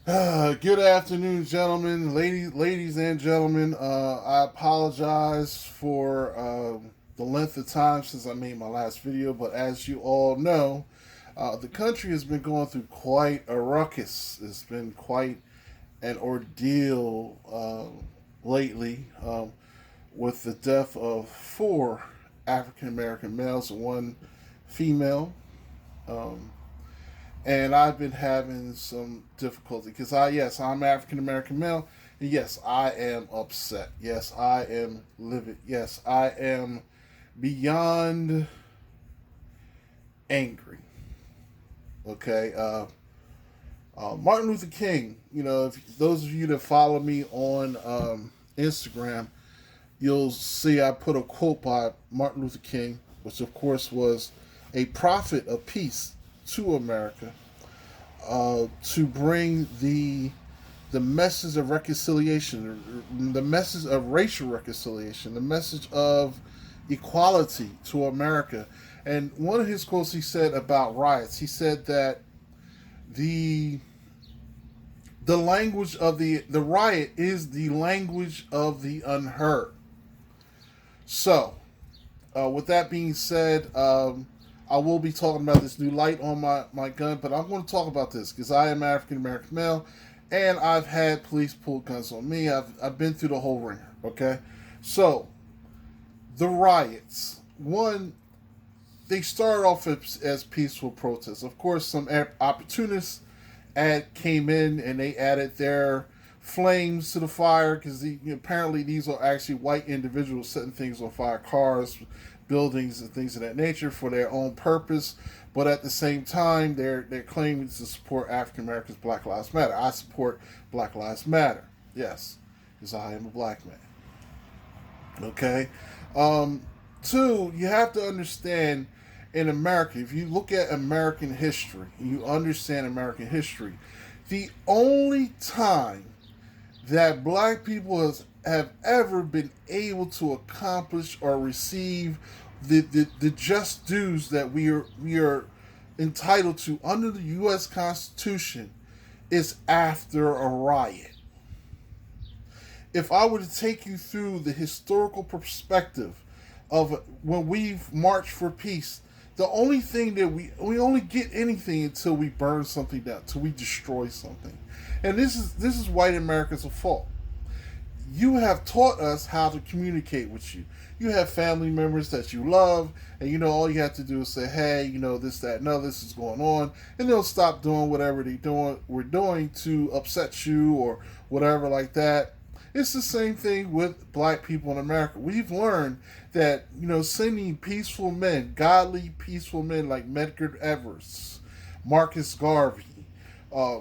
Good afternoon, gentlemen, ladies and gentlemen. I apologize for the length of time since I made my last video, but as you all know, the country has been going through quite a ruckus. It's been quite an ordeal lately with the death of four African American males and one female. Um, and I've been having some difficulty because I'm African American male, and yes, I am upset. Yes, I am livid. Yes, I am beyond angry. Okay, Martin Luther King. If those of you that follow me on Instagram, you'll see I put a quote by Martin Luther King, which of course was a prophet of peace to America, to bring the message of reconciliation, the message of racial reconciliation, the message of equality to America. And one of his quotes he said about riots, he said that the the language of the riot is the language of the unheard. So, with that being said, I will be talking about this new light on my gun, but I'm going to talk about this because I am African American male, and I've had police pull guns on me. I've been through the whole ringer. Okay, so the riots. One, they started off as peaceful protests. Of course, some opportunists came in and they added their flames to the fire because apparently these are actually white individuals setting things on fire, cars, buildings, and things of that nature for their own purpose. But at the same time, they're claiming to support African Americans, Black Lives Matter. I support Black Lives Matter, yes, because I am a black man. Okay. Two, you have to understand in America, if you look at American history, you understand American history, the only time that black people have ever been able to accomplish or receive the just dues that we are entitled to under the U.S. Constitution is after a riot. If I were to take you through the historical perspective of when we've marched for peace, the only thing that we only get anything until we burn something down, until we destroy something, and this is white America's fault. You have taught us how to communicate with you. You have family members that you love, and all you have to do is say, "Hey, this, that, no, this is going on," and they'll stop doing whatever we're doing to upset you or whatever like that. It's the same thing with black people in America. We've learned that, sending peaceful men, godly, peaceful men like Medgar Evers, Marcus Garvey, uh,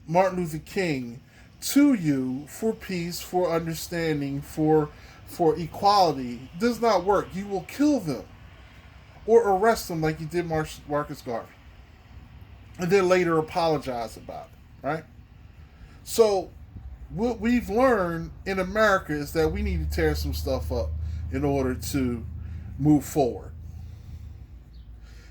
Martin Luther King, to you for peace, for understanding, for equality does not work. You will kill them or arrest them like you did Marcus Garvey, and then later apologize about it. Right? So what we've learned in America is that we need to tear some stuff up in order to move forward.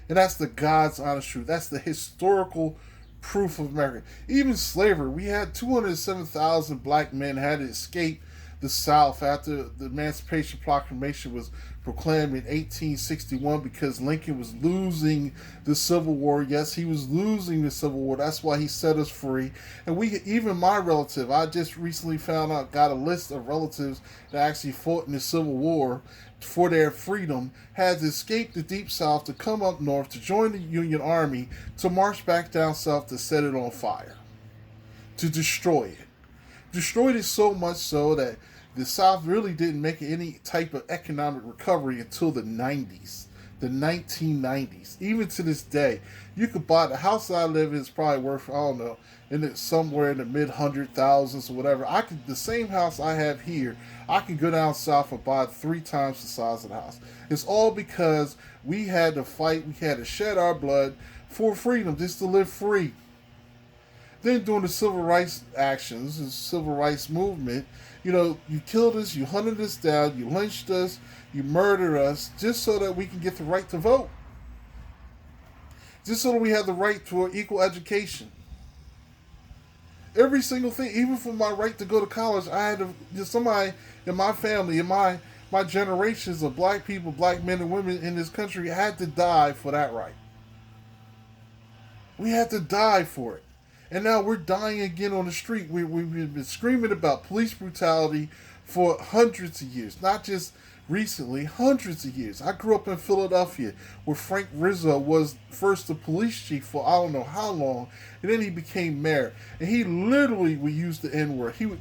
And that's the God's honest truth. That's the historical proof of America. Even slavery, we had 207,000 black men had to escape the South after the Emancipation Proclamation was proclaimed in 1861 because Lincoln was losing the Civil War. Yes, he was losing the Civil War. That's why he set us free. And even my relative, I just recently found out, got a list of relatives that actually fought in the Civil War for their freedom, had to escape the Deep South to come up north to join the Union Army to march back down south to set it on fire, to destroy it. Destroyed it so much so that the South really didn't make any type of economic recovery until the 90s, the 1990s. Even to this day, you could buy the house that I live in is probably worth, I don't know, somewhere in the mid hundred thousands or whatever. The same house I have here, I can go down south and buy 3 times the size of the house. It's all because we had to fight, we had to shed our blood for freedom, just to live free. Then during the civil rights actions, the civil rights movement, you killed us, you hunted us down, you lynched us, you murdered us, just so that we can get the right to vote. Just so that we have the right to an equal education. Every single thing, even for my right to go to college, I had to, somebody in my family, in my generations of black people, black men and women in this country had to die for that right. We had to die for it. And now we're dying again on the street. We've been screaming about police brutality for hundreds of years, not just recently, hundreds of years. I grew up in Philadelphia where Frank Rizzo was first the police chief for I don't know how long, and then he became mayor. And he literally would use the N word. He would,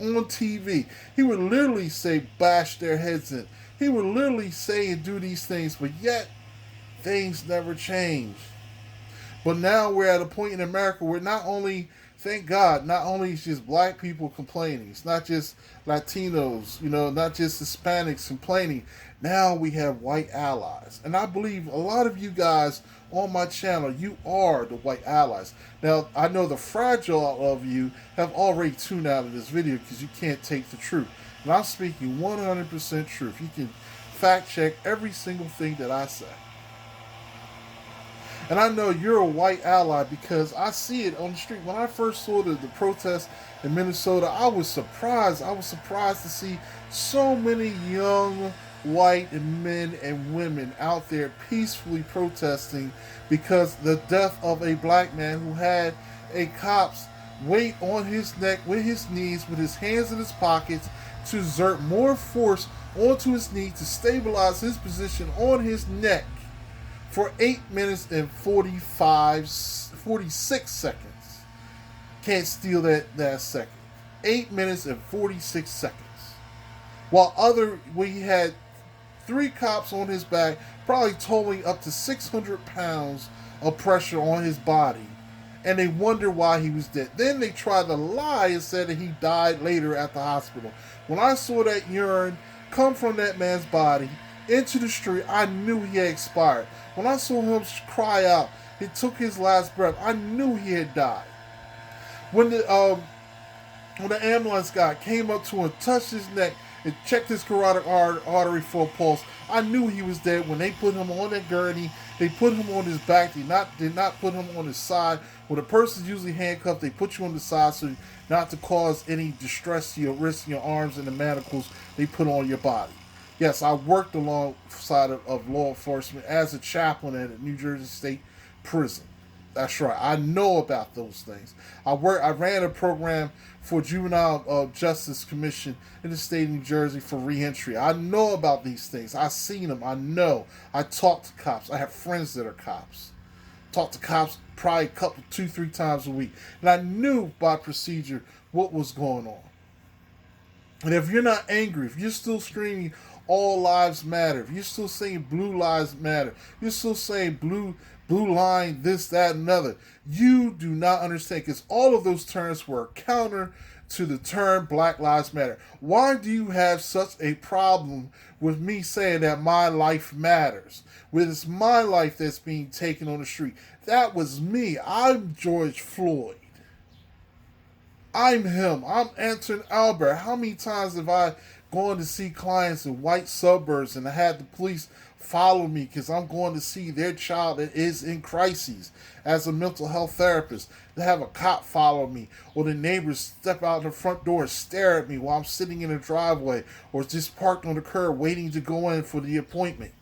on TV, he would literally say, bash their heads in. He would literally say and do these things, but yet things never change. But now we're at a point in America where not only, thank God, not only is just black people complaining, it's not just Latinos, not just Hispanics complaining. Now we have white allies. And I believe a lot of you guys on my channel, you are the white allies. Now, I know the fragile of you have already tuned out of this video because you can't take the truth. And I'm speaking 100% truth. You can fact check every single thing that I say. And I know you're a white ally because I see it on the street. When I first saw the protest in Minnesota, I was surprised. I was surprised to see so many young white men and women out there peacefully protesting because the death of a black man who had a cop's weight on his neck with his knees, with his hands in his pockets, to exert more force onto his knee to stabilize his position on his neck for 8 minutes and 46 seconds. Can't steal that second. 8 minutes and 46 seconds. While we had 3 cops on his back, probably totaling up to 600 pounds of pressure on his body. And they wonder why he was dead. Then they tried to lie and said that he died later at the hospital. When I saw that urine come from that man's body into the street, I knew he had expired. When I saw him cry out, he took his last breath, I knew he had died. When the ambulance guy came up to him, touched his neck, and checked his carotid artery for a pulse, I knew he was dead. When they put him on that gurney, they put him on his back. They did not put him on his side. When a person's usually handcuffed, they put you on the side so not to cause any distress to your wrists, your arms, and the manacles they put on your body. Yes, I worked alongside of law enforcement as a chaplain at a New Jersey State prison. That's right. I know about those things. I ran a program for Juvenile Justice Commission in the state of New Jersey for reentry. I know about these things. I've seen them. I know. I talk to cops. I have friends that are cops. Talk to cops probably 2-3 times a week. And I knew by procedure what was going on. And if you're not angry, if you're still screaming, all lives matter, if you're still saying blue lives matter, you're still saying blue line, this, that, and another, you do not understand, because all of those terms were counter to the term Black Lives Matter. Why do you have such a problem with me saying that my life matters? When it's my life that's being taken on the street. That was me. I'm George Floyd. I'm him. I'm Anton Albert. How many times have I gone to see clients in white suburbs and I had the police follow me because I'm going to see their child that is in crises as a mental health therapist? To have a cop follow me, or the neighbors step out the front door and stare at me while I'm sitting in a driveway or just parked on the curb waiting to go in for the appointment.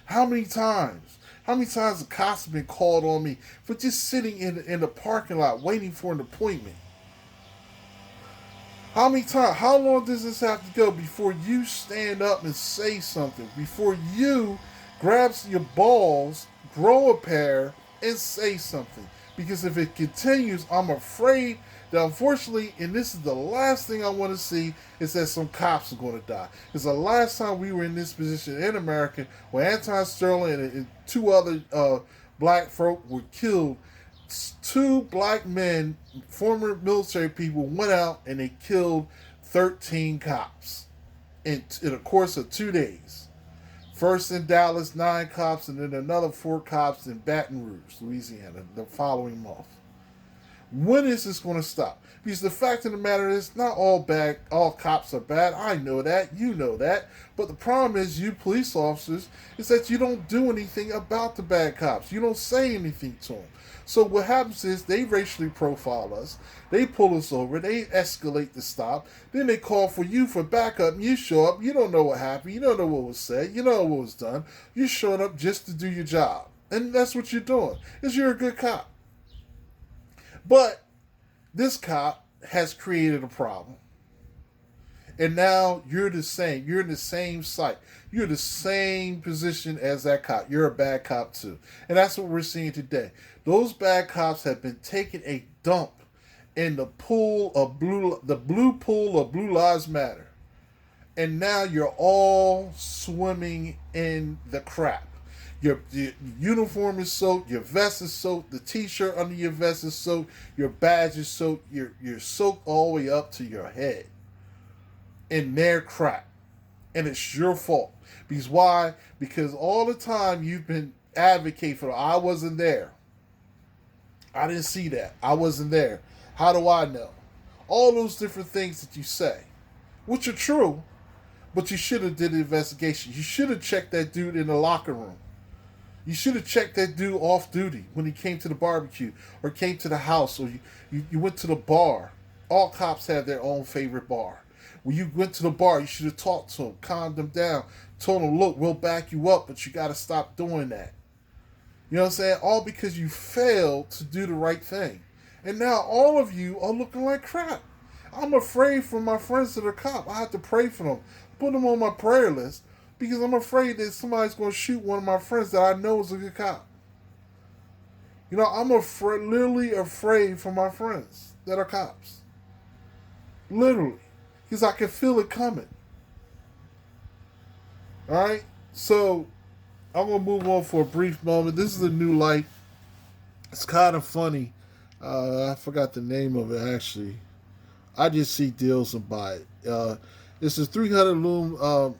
How many times? How many times the cops have been called on me for just sitting in the parking lot waiting for an appointment? How many times? How long does this have to go before you stand up and say something? Before you grab your balls, grow a pair, and say something? Because if it continues, I'm afraid that unfortunately, and this is the last thing I want to see, is that some cops are going to die. It's the last time we were in this position in America where Anton Sterling and 2 other black folk were killed. 2 black men, former military people, went out and they killed 13 cops in a course of 2 days. First in Dallas, 9 cops, and then another 4 cops in Baton Rouge, Louisiana, the following month. When is this going to stop? Because the fact of the matter is, not all cops are bad. I know that, you know that. But the problem is, you police officers, is that you don't do anything about the bad cops. You don't say anything to them. So what happens is they racially profile us, they pull us over, they escalate the stop, then they call for you for backup, and you show up, you don't know what happened, you don't know what was said, you don't know what was done. You're showing up just to do your job. And that's what you're doing, is you're a good cop. But this cop has created a problem. And now you're the same. You're in the same site. You're the same position as that cop. You're a bad cop too. And that's what we're seeing today. Those bad cops have been taking a dump in the blue pool of Blue Lives Matter. And now you're all swimming in the crap. Your uniform is soaked, your vest is soaked, the t-shirt under your vest is soaked, your badge is soaked, you're soaked all the way up to your head in their crap. And it's your fault. Because why? Because all the time you've been advocating for, I wasn't there. I didn't see that. I wasn't there. How do I know? All those different things that you say, which are true, but you should have did an investigation. You should have checked that dude in the locker room. You should have checked that dude off duty when he came to the barbecue or came to the house or you went to the bar. All cops have their own favorite bar. When you went to the bar, you should have talked to him, calmed him down, told him, look, we'll back you up, but you got to stop doing that. You know what I'm saying? All because you failed to do the right thing. And now all of you are looking like crap. I'm afraid for my friends that are cops. I have to pray for them, put them on my prayer list, because I'm afraid that somebody's going to shoot one of my friends that I know is a good cop. You know, I'm literally afraid for my friends that are cops. Literally. Because I can feel it coming. Alright? So, I'm going to move on for a brief moment. This is a new light. It's kind of funny. I forgot the name of it, actually. I just see deals and buy it. It's a 300 lume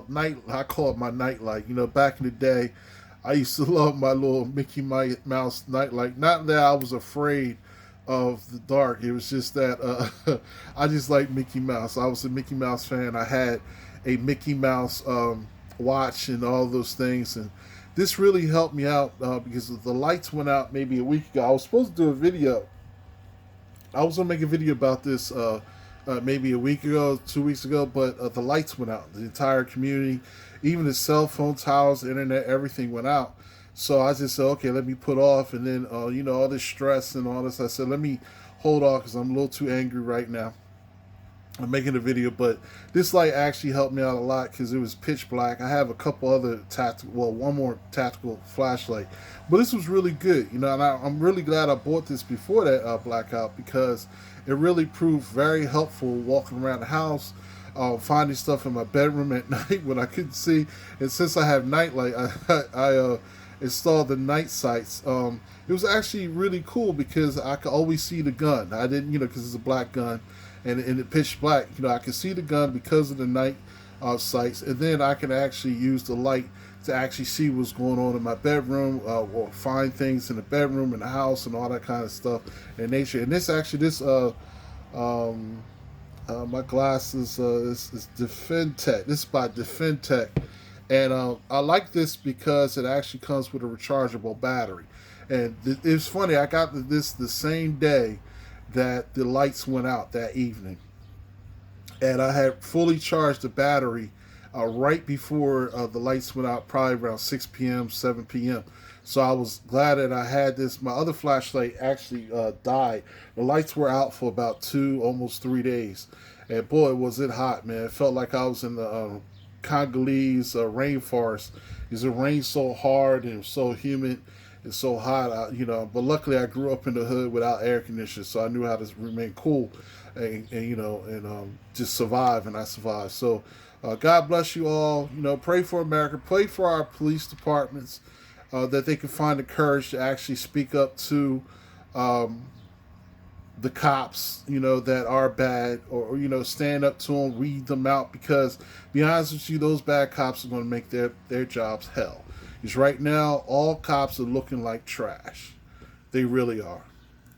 night. I call it my nightlight. You know, back in the day, I used to love my little Mickey Mouse nightlight. Not that I was afraid of the dark. It was just that I just like Mickey Mouse. I was a Mickey Mouse fan. I had a Mickey Mouse watch and all those things, and this really helped me out because the lights went out maybe a week ago. I was supposed to do a video. I was gonna make a video about this maybe a week ago, 2 weeks ago, but the lights went out. The entire community, even the cell phone towers, the internet, everything went out. So I just said, okay, let me put off. And then, you know, all this stress and all this, I said, let me hold off because I'm a little too angry right now. I'm making a video, but this light actually helped me out a lot because it was pitch black. I have a couple other one more tactical flashlight, but this was really good, you know. And I'm really glad I bought this before that blackout because it really proved very helpful walking around the house, finding stuff in my bedroom at night when I couldn't see. And since I have nightlight, I installed the night sights. It was actually really cool because I could always see the gun. I didn't, you know, because it's a black gun. And in the pitch black, you know, I can see the gun because of the night sights, and then I can actually use the light to actually see what's going on in my bedroom, or find things in the bedroom, in the house, and all that kind of stuff in nature. And this actually, my glasses is DefendTec. This is by DefendTec, and I like this because it actually comes with a rechargeable battery. And it's funny, I got this the same day that the lights went out that evening, and I had fully charged the battery right before the lights went out, probably around 6 p.m., 7 p.m. So I was glad that I had this. My other flashlight actually died. The lights were out for about 2, almost 3 days, and boy, was it hot, man. It felt like I was in the Congolese rainforest because it rained so hard and it was so humid. It's so hot, you know. But luckily, I grew up in the hood without air conditioning, so I knew how to remain cool, and you know, and just survive. And I survived. So, God bless you all. You know, pray for America. Pray for our police departments that they can find the courage to actually speak up to the cops, you know, that are bad, or you know, stand up to them, weed them out. Because, to be honest with you, those bad cops are going to make their jobs hell. Because right now, all cops are looking like trash. They really are.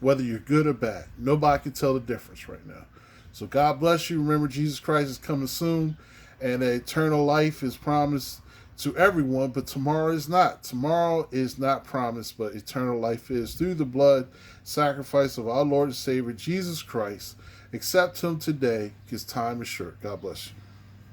whether you're good or bad. Nobody can tell the difference right now. So God bless you. Remember, Jesus Christ is coming soon, and eternal life is promised to everyone, but tomorrow is not. Tomorrow is not promised, but eternal life is through the blood sacrifice of our Lord and Savior, Jesus Christ. Accept him today, because time is short. God bless you.